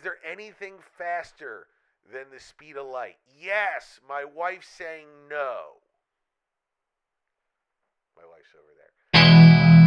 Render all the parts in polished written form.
there anything faster than the speed of light? Yes, my wife's saying no. My wife's over there.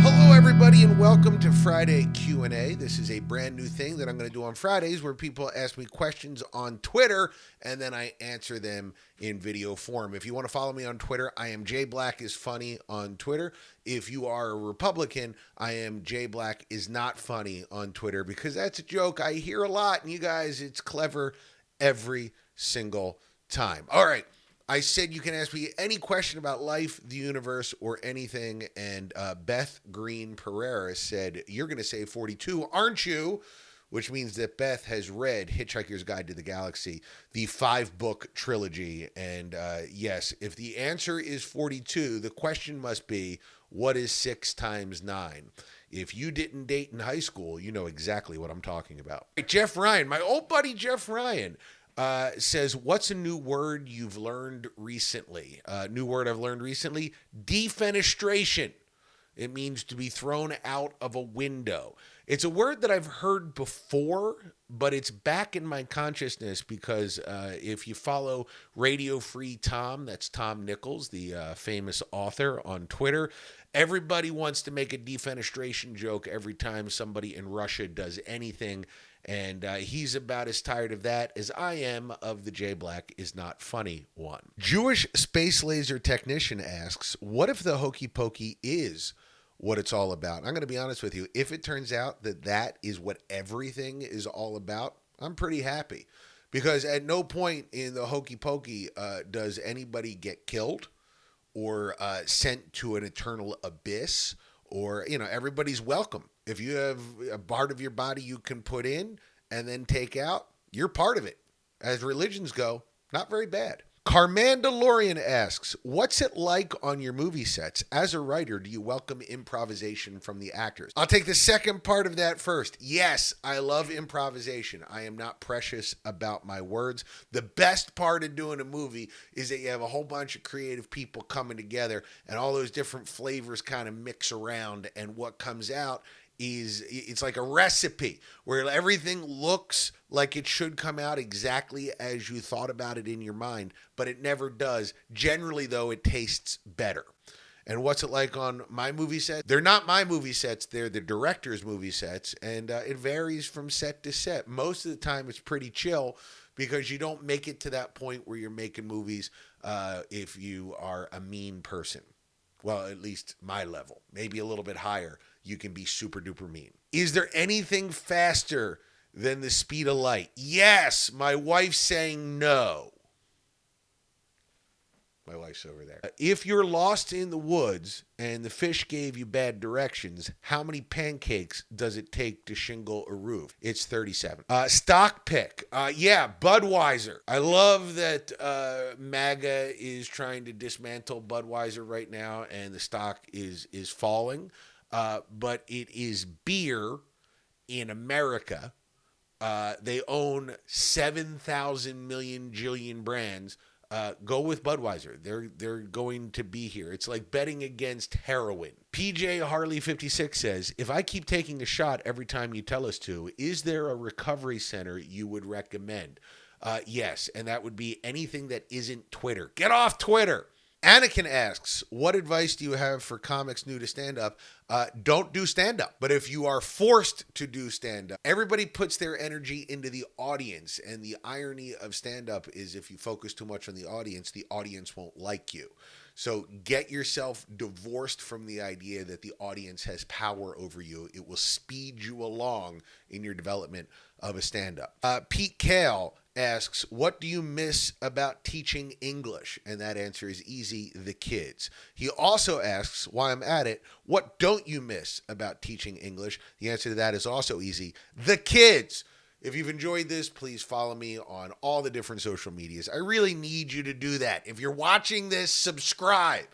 Hello, everybody, and welcome to Friday Q&A. This is a brand new thing that I'm going to do on Fridays where people ask me questions on Twitter, and then I answer them in video form. If you want to follow me on Twitter, I am JBlackIsFunny on Twitter. If you are a Republican, I am JBlackIsNotFunny on Twitter, because that's a joke I hear a lot, and you guys, it's clever every single time. All right. I said you can ask me any question about life, the universe, or anything, and Beth Green Pereira said, you're going to say 42, aren't you? Which means that Beth has read Hitchhiker's Guide to the Galaxy, the 5-book trilogy, and yes, if the answer is 42, the question must be, what is 6 times 9? If you didn't date in high school, you know exactly what I'm talking about. Jeff Ryan, my old buddy Jeff Ryan, says, what's a new word you've learned recently? New word I've learned recently, defenestration. It means to be thrown out of a window. It's a word that I've heard before, but it's back in my consciousness because if you follow Radio Free Tom, that's Tom Nichols, the famous author on Twitter, everybody wants to make a defenestration joke every time somebody in Russia does anything. And he's about as tired of that as I am of the J Black is not funny one. Jewish Space Laser Technician asks, what if the Hokey Pokey is what it's all about? I'm going to be honest with you. If it turns out that that is what everything is all about, I'm pretty happy. Because at no point in the Hokey Pokey does anybody get killed or sent to an eternal abyss, or, you know, everybody's welcome. If you have a part of your body you can put in and then take out, you're part of it. As religions go, not very bad. Carmandalorian asks, what's it like on your movie sets? As a writer, do you welcome improvisation from the actors? I'll take the second part of that first. Yes, I love improvisation. I am not precious about my words. The best part of doing a movie is that you have a whole bunch of creative people coming together and all those different flavors kind of mix around, and what comes out is it's like a recipe where everything looks like it should come out exactly as you thought about it in your mind, but it never does. Generally, though, it tastes better. And what's it like on my movie set? They're not my movie sets. They're the director's movie sets, and it varies from set to set. Most of the time, it's pretty chill because you don't make it to that point where you're making movies if you are a mean person. Well, at least my level, maybe a little bit higher. You can be super duper mean. Is there anything faster than the speed of light? Yes, my wife's saying no. My wife's over there. If you're lost in the woods and the fish gave you bad directions, how many pancakes does it take to shingle a roof? It's 37. Stock pick. Yeah, Budweiser. I love that MAGA is trying to dismantle Budweiser right now, and the stock is falling. But it is beer in America. They own 7,000 million jillion brands. Go with Budweiser. They're going to be here. It's like betting against heroin. PJ Harley 56 says, if I keep taking a shot every time you tell us to, is there a recovery center you would recommend? Yes, and that would be anything that isn't Twitter. Get off Twitter. Anakin asks, what advice do you have for comics new to stand-up? Don't do stand-up. But if you are forced to do stand-up, everybody puts their energy into the audience. And the irony of stand-up is if you focus too much on the audience won't like you. So get yourself divorced from the idea that the audience has power over you. It will speed you along in your development of a stand-up. Pete Kale asks, what do you miss about teaching English? And that answer is easy, the kids. He also asks, while I'm at it, what don't you miss about teaching English? The answer to that is also easy, the kids. If you've enjoyed this, please follow me on all the different social medias. I really need you to do that. If you're watching this, subscribe.